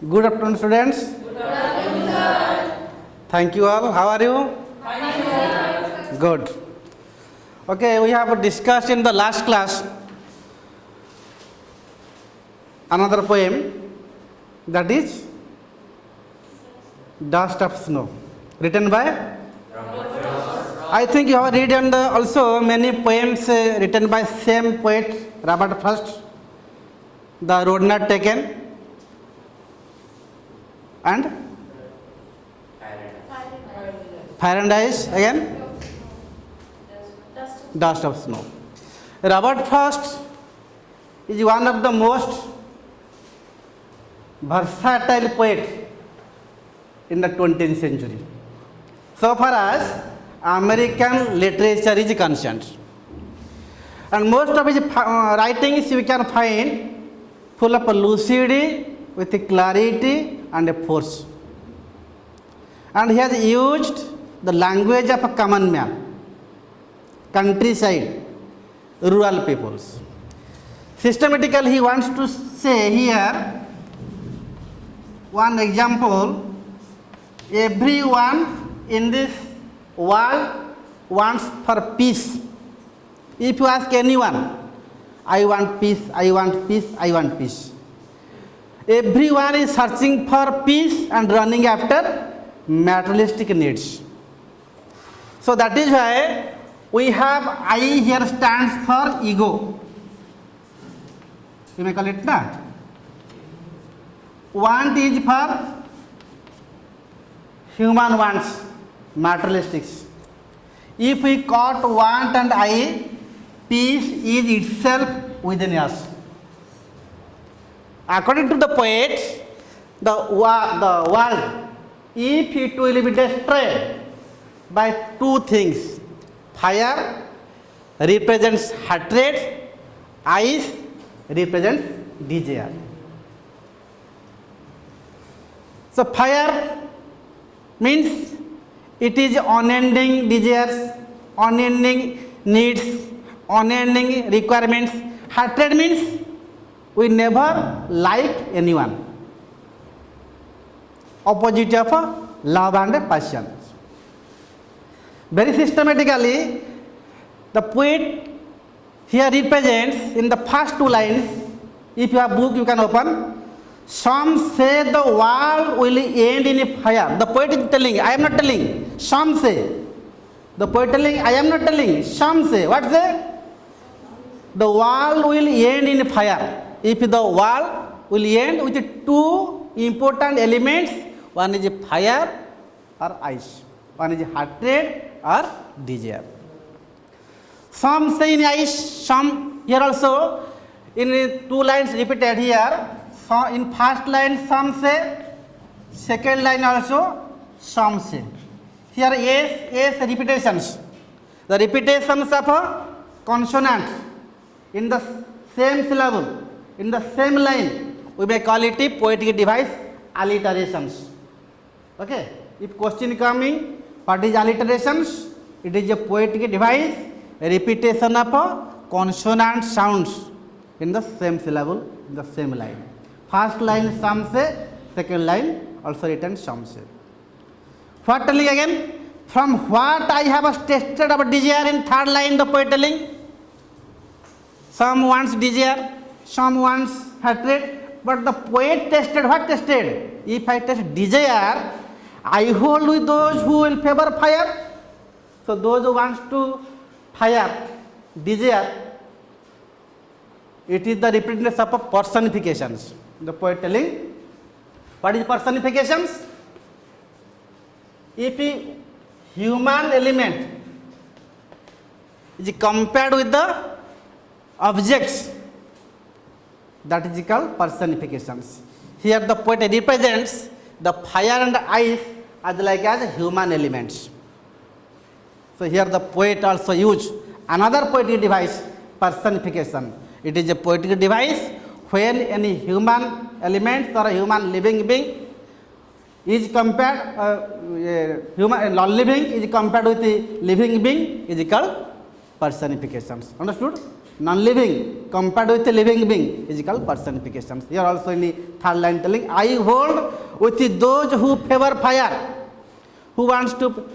Good afternoon, students. Thank you all. How are you? Good. Okay, we have discussed in the last class another poem, that is Dust of Snow, written by I think you have read and also many poems written by same poet Robert Frost, The Road Not Taken and Fire and Ice, again Dust of Snow. Robert Frost is one of the most versatile poet in the 20th century, so far as American literature is concerned. And most of his writings you can find full of lucidity, with clarity and a force. And he has used the language of a common man, countryside, rural peoples. Systematically, he wants to say here one example: everyone in this world wants for peace. If you ask anyone, I want peace, I want peace, I want peace. Everyone is searching for peace and running after materialistic needs. So that is why we have I here stands for ego. You may call it na. Want is for human wants, materialistics. If we cut want and I, peace is itself within us. According to the poet, the world, if it will be destroyed by two things, fire represents hatred, ice represents desire. So fire means it is unending desires, unending needs, unending requirements. Hatred means we never like anyone. Opposite of love and passion. Very systematically, the poet here represents in the first two lines. If you have book, you can open. Some say the world will end in a fire. The poet is telling, I am not telling. Some say. The poet telling, I am not telling. Some say. What say? The world will end in fire. If the world will end with two important elements, one is fire or ice, one is hatred or desire. Some say in ice, some here also in two lines repeated here. So in first line some say, second line also some say. Here yes repetitions. The repetitions of a consonant in the same syllable, in the same line, we may call it a poetic device, alliterations. Okay, if question coming, what is alliterations? It is a poetic device, a repetition of a consonant sounds in the same syllable, in the same line. First line some say, second line also written some say. What telling again? From what I have tested of desire in third line, the poet telling, some wants desire, some wants hatred, but the poet tested, what tested? If I test desire, I hold with those who will favor fire. So those who wants to fire, desire, it is the representative of personifications. The poet telling, what is personifications? If a human element is compared with the objects, that is called personifications. Here the poet represents the fire and ice as like as human elements. So here the poet also use another poetic device, personification. It is a poetic device when any human element or a human living being is compared, human non-living is compared with the living being, is called personifications. Understood? non-living compared with a living being is called personification. Here also in the third line telling, I hold with those who favor fire, who wants to,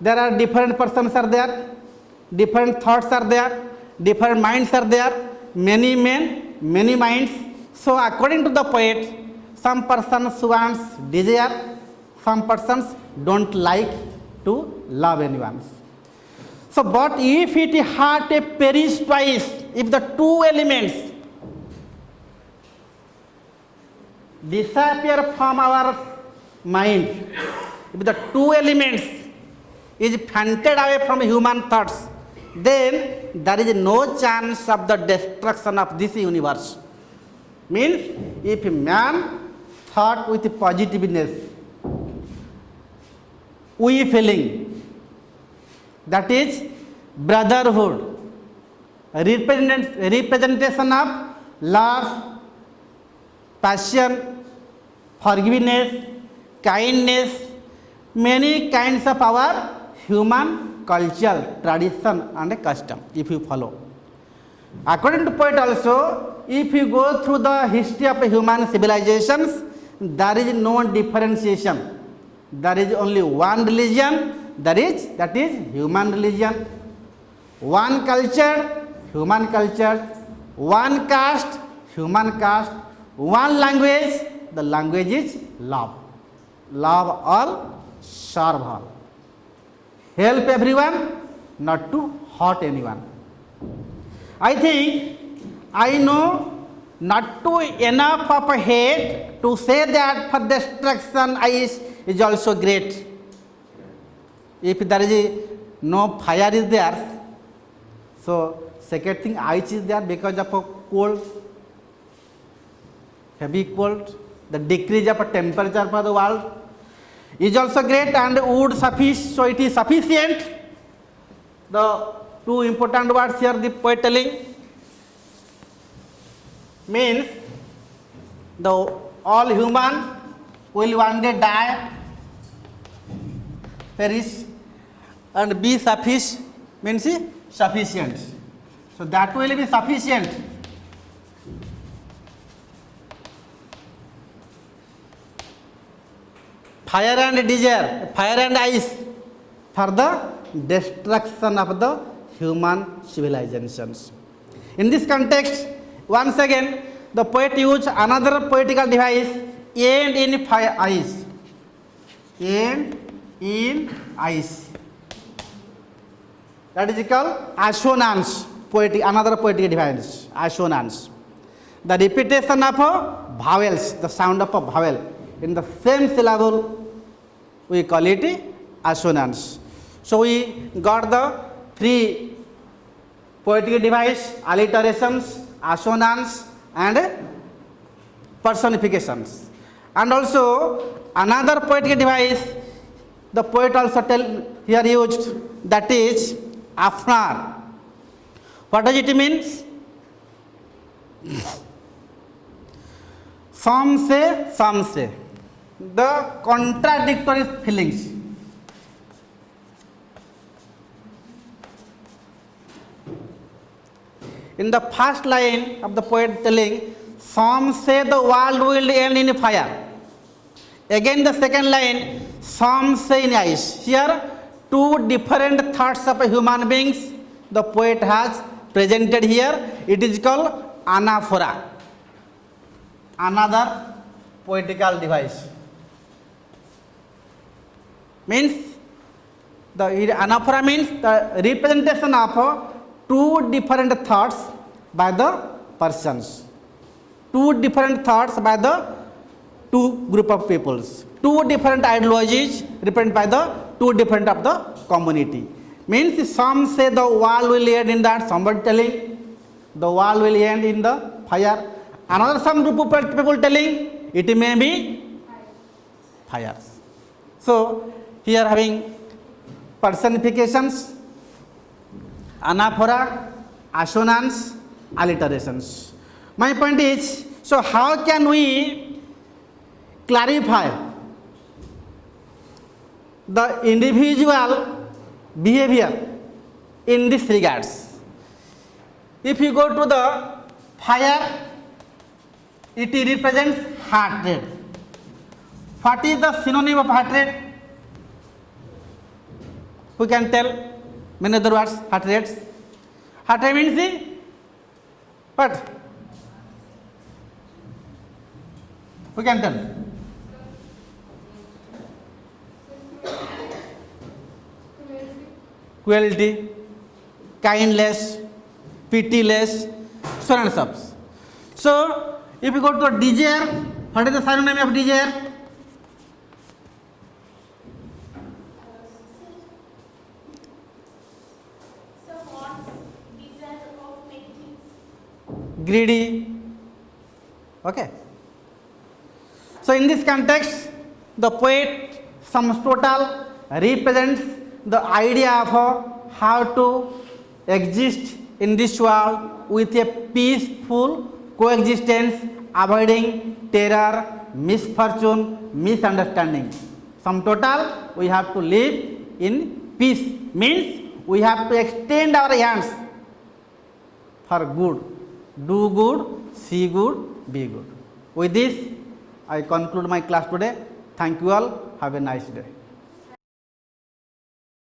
there are different persons are there, different thoughts are there, different minds are there, many men, many minds. So according to the poet, some persons wants desire, some persons don't like to love anyone. So, but if it had a perish twice, if the two elements disappear from our mind, if the two elements is fainted away from human thoughts, then there is no chance of the destruction of this universe. Means, if a man thought with positiveness, we feeling, that is brotherhood, representation of love, passion, forgiveness, kindness, many kinds of our human culture, tradition and custom, if you follow. According to poet also, if you go through the history of human civilizations, there is no differentiation. There is only one religion, that is human religion. One culture, human culture. One caste, human caste. One language, the language is love. Love all, serve all. Help everyone, not to hurt anyone. I think I know not to enough of a hate to say that for destruction is also great. If there is no fire is there, so second thing ice is there because of a cold, heavy cold, the decrease of a temperature for the world is also great, and wood sufficient, so it is sufficient. The two important words here the poet telling means the all human will one day die, perish, and be sufficient means sufficient. So that will be sufficient. Fire and desire, fire and ice for the destruction of the human civilizations. In this context, once again, the poet used another poetical device, end in fire, ice. End in ice. That is called assonance, another poetic device, assonance. The repetition of vowels, the sound of a vowel in the same syllable, we call it assonance. So we got the three poetic device, alliterations, assonance and personifications. And also another poetic device, the poet also here used, that is afnar. What does it mean? Some say. The contradictory feelings. In the first line of the poet telling, some say the world will end in fire. Again the second line, some say in ice. Here two different thoughts of human beings the poet has presented here. It is called anaphora, another poetical device. Means the anaphora means the representation of two different thoughts by the persons, two different thoughts by the two group of peoples, two different ideologies represented by the two different of the community. Means some say the world will end in that, somebody telling the world will end in the fire, another some group of people telling it may be fire. So here having personifications, anaphora, assonance, alliterations. My point is, so how can we clarify the individual behavior in this regards. If you go to the fire, it represents heart rate. What is the synonym of heart rate? Who can tell? Many other words, heart rates. Heart rate means the what? Who can tell? Cruelty, kindness, pitiless, so on and so forth. So, if you go to a desire, what is the synonym of desire? Greedy. Okay. So, in this context, the poet sum total represents the idea of how to exist in this world with a peaceful coexistence, avoiding terror, misfortune, misunderstanding. Sum total, we have to live in peace, means we have to extend our hands for good, do good, see good, be good. With this, I conclude my class today. Thank you all. Have a nice day.